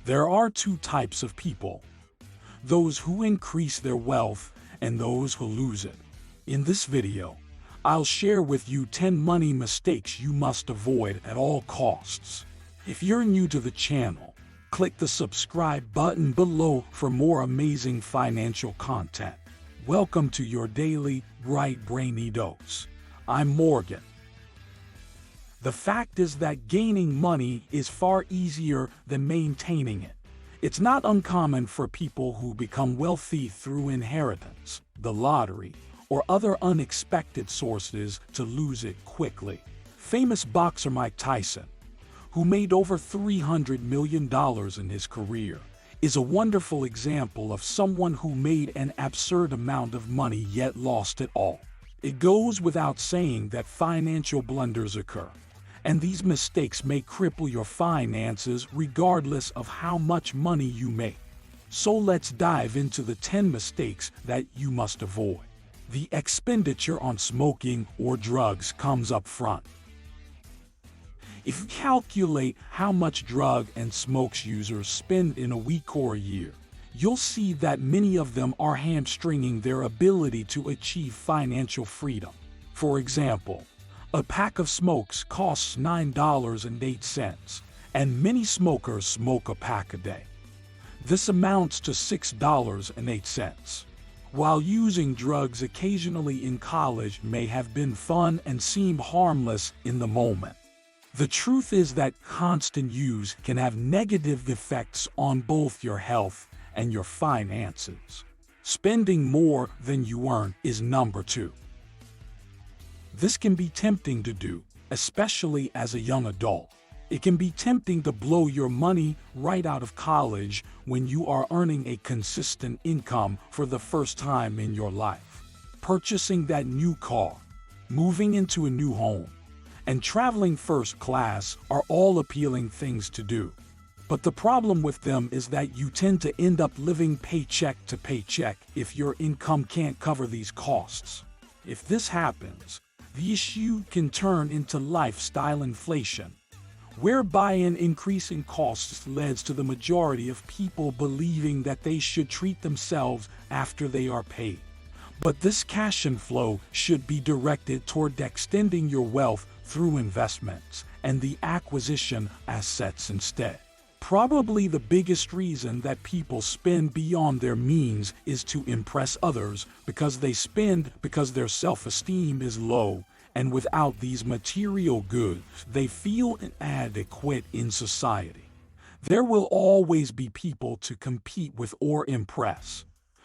There are two types of people: those who increase their wealth and those who lose it. In this video, I'll share with you 10 money mistakes you must avoid at all costs. If you're new to the channel, click the subscribe button below for more amazing financial content. Welcome to your daily, bright brainy dose. I'm Morgan. The fact is that gaining money is far easier than maintaining it. It's not uncommon for people who become wealthy through inheritance, the lottery, or other unexpected sources to lose it quickly. Famous boxer Mike Tyson, who made over $300 million in his career, is a wonderful example of someone who made an absurd amount of money yet lost it all. It goes without saying that financial blunders occur, and these mistakes may cripple your finances regardless of how much money you make. So let's dive into the 10 mistakes that you must avoid. The expenditure on smoking or drugs comes up front. If you calculate how much drug and smokes users spend in a week or a year, you'll see that many of them are hamstringing their ability to achieve financial freedom. For example, a pack of smokes costs $9.08, and many smokers smoke a pack a day. This amounts to $6.08. While using drugs occasionally in college may have been fun and seem harmless in the moment, the truth is that constant use can have negative effects on both your health and your finances. Spending more than you earn is number 2. This can be tempting to do, especially as a young adult. It can be tempting to blow your money right out of college when you are earning a consistent income for the first time in your life. Purchasing that new car, moving into a new home, and traveling first class are all appealing things to do. But the problem with them is that you tend to end up living paycheck to paycheck if your income can't cover these costs. If this happens, the issue can turn into lifestyle inflation, whereby an increase in costs leads to the majority of people believing that they should treat themselves after they are paid. But this cash inflow should be directed toward extending your wealth through investments and the acquisition assets instead. Probably the biggest reason that people spend beyond their means is to impress others, because they spend because their self-esteem is low, and without these material goods, they feel inadequate in society. There will always be people to compete with or impress.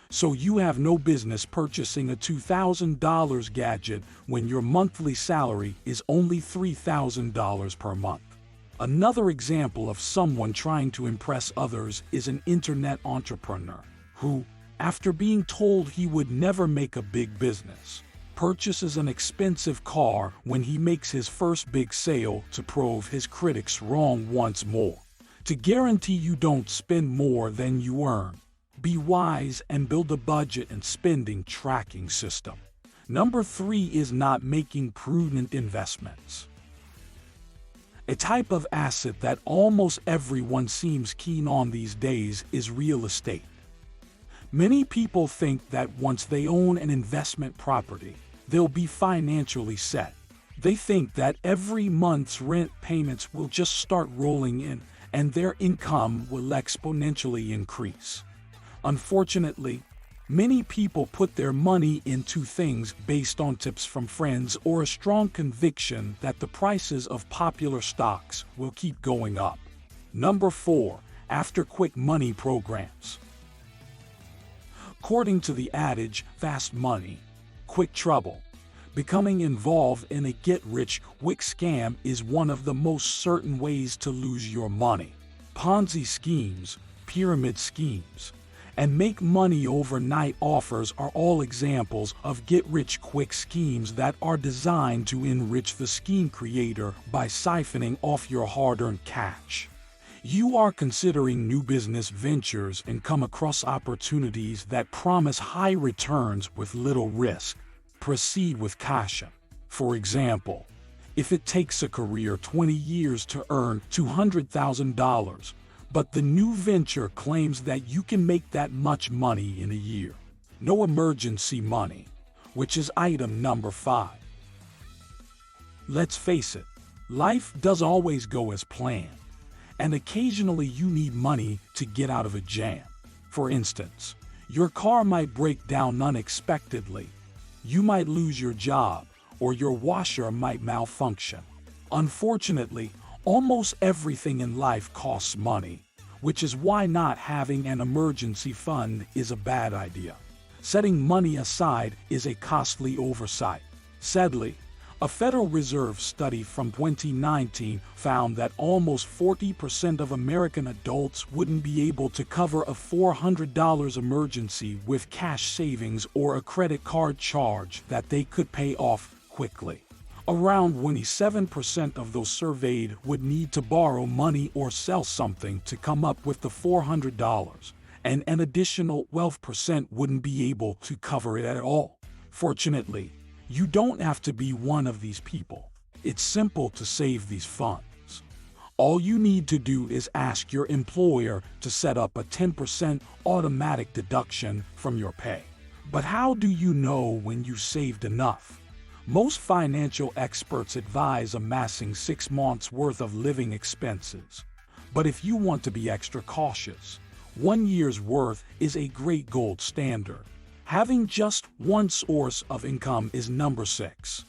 So you have no business purchasing a $2,000 gadget when your monthly salary is only $3,000 per month. Another example of someone trying to impress others is an internet entrepreneur who, after being told he would never make a big business, purchases an expensive car when he makes his first big sale to prove his critics wrong once more. To guarantee you don't spend more than you earn, be wise and build a budget and spending tracking system. Number 3 is not making prudent investments. A type of asset that almost everyone seems keen on these days is real estate. Many people think that once they own an investment property, they'll be financially set. They think that every month's rent payments will just start rolling in and their income will exponentially increase. Unfortunately, many people put their money into things based on tips from friends or a strong conviction that the prices of popular stocks will keep going up. Number 4, after quick money programs. According to the adage, fast money, quick trouble, becoming involved in a get-rich-quick scam is one of the most certain ways to lose your money. Ponzi schemes, pyramid schemes, and make money overnight offers are all examples of get-rich-quick schemes that are designed to enrich the scheme creator by siphoning off your hard-earned cash. You are considering new business ventures and come across opportunities that promise high returns with little risk. Proceed with caution. For example, if it takes a career 20 years to earn $200,000, But the new venture claims that you can make that much money in a year. No emergency money, which is item number 5. Let's face it, life doesn't always go as planned, and occasionally you need money to get out of a jam. For instance, your car might break down unexpectedly, you might lose your job, or your washer might malfunction. Unfortunately, almost everything in life costs money, which is why not having an emergency fund is a bad idea. Setting money aside is a costly oversight. Sadly, a Federal Reserve study from 2019 found that almost 40% of American adults wouldn't be able to cover a $400 emergency with cash savings or a credit card charge that they could pay off quickly. Around 27% of those surveyed would need to borrow money or sell something to come up with the $400, and an additional 12% wouldn't be able to cover it at all. Fortunately, you don't have to be one of these people. It's simple to save these funds. All you need to do is ask your employer to set up a 10% automatic deduction from your pay. But how do you know when you saved enough? Most financial experts advise amassing 6 months' worth of living expenses. But if you want to be extra cautious, 1 year's worth is a great gold standard. Having just one source of income is number 6.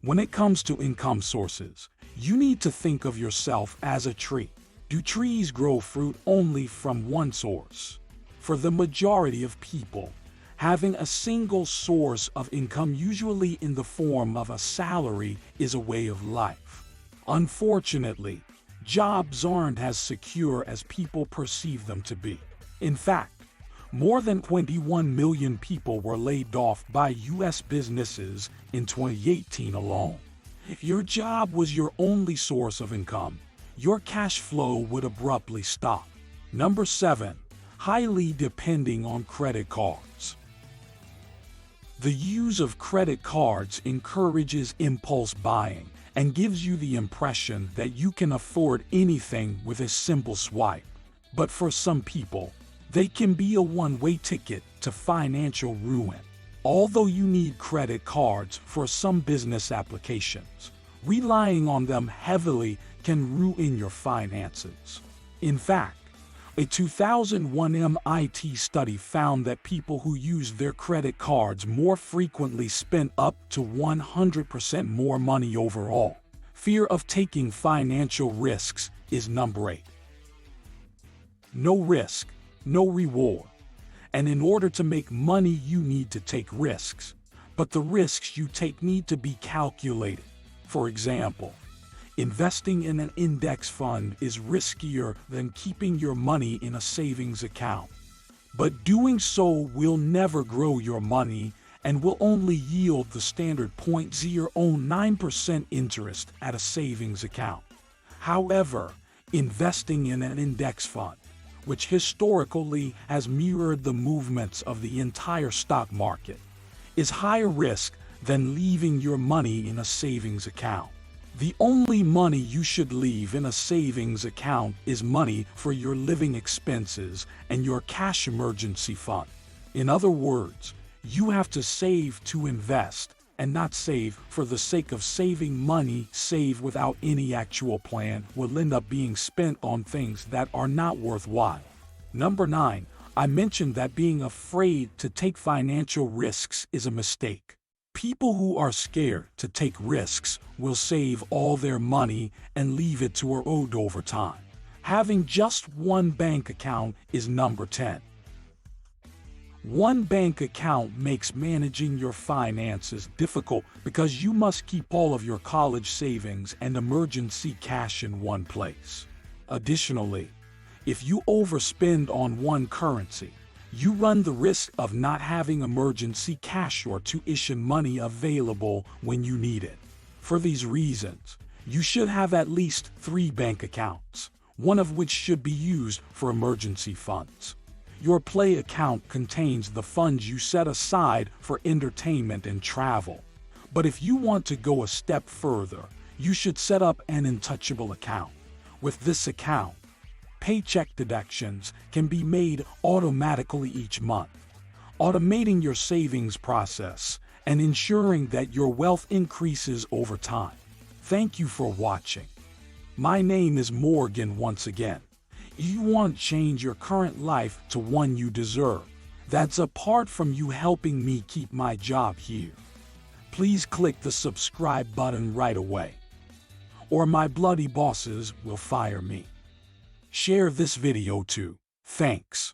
When it comes to income sources, you need to think of yourself as a tree. Do trees grow fruit only from one source? For the majority of people, having a single source of income, usually in the form of a salary, is a way of life. Unfortunately, jobs aren't as secure as people perceive them to be. In fact, more than 21 million people were laid off by U.S. businesses in 2018 alone. If your job was your only source of income, your cash flow would abruptly stop. Number 7. Highly depending on credit cards. The use of credit cards encourages impulse buying and gives you the impression that you can afford anything with a simple swipe. But for some people, they can be a one-way ticket to financial ruin. Although you need credit cards for some business applications, relying on them heavily can ruin your finances. In fact, a 2001 MIT study found that people who used their credit cards more frequently spent up to 100% more money overall. Fear of taking financial risks is number 8. No risk, no reward. And in order to make money, you need to take risks. But the risks you take need to be calculated. For example, investing in an index fund is riskier than keeping your money in a savings account. But doing so will never grow your money and will only yield the standard 0.009% interest at a savings account. However, investing in an index fund, which historically has mirrored the movements of the entire stock market, is higher risk than leaving your money in a savings account. The only money you should leave in a savings account is money for your living expenses and your cash emergency fund. In other words, you have to save to invest and not save for the sake of saving money. Save without any actual plan will end up being spent on things that are not worthwhile. Number 9. I mentioned that being afraid to take financial risks is a mistake. People who are scared to take risks will save all their money and leave it to erode over time. Having just one bank account is number 10. One bank account makes managing your finances difficult because you must keep all of your college savings and emergency cash in one place. Additionally, if you overspend on one currency, you run the risk of not having emergency cash or tuition money available when you need it. For these reasons, you should have at least 3 bank accounts, one of which should be used for emergency funds. Your play account contains the funds you set aside for entertainment and travel. But if you want to go a step further, you should set up an untouchable account. With this account, paycheck deductions can be made automatically each month, automating your savings process and ensuring that your wealth increases over time. Thank you for watching. My name is Morgan once again. You want to change your current life to one you deserve. That's apart from you helping me keep my job here. Please click the subscribe button right away, or my bloody bosses will fire me. Share this video too. Thanks.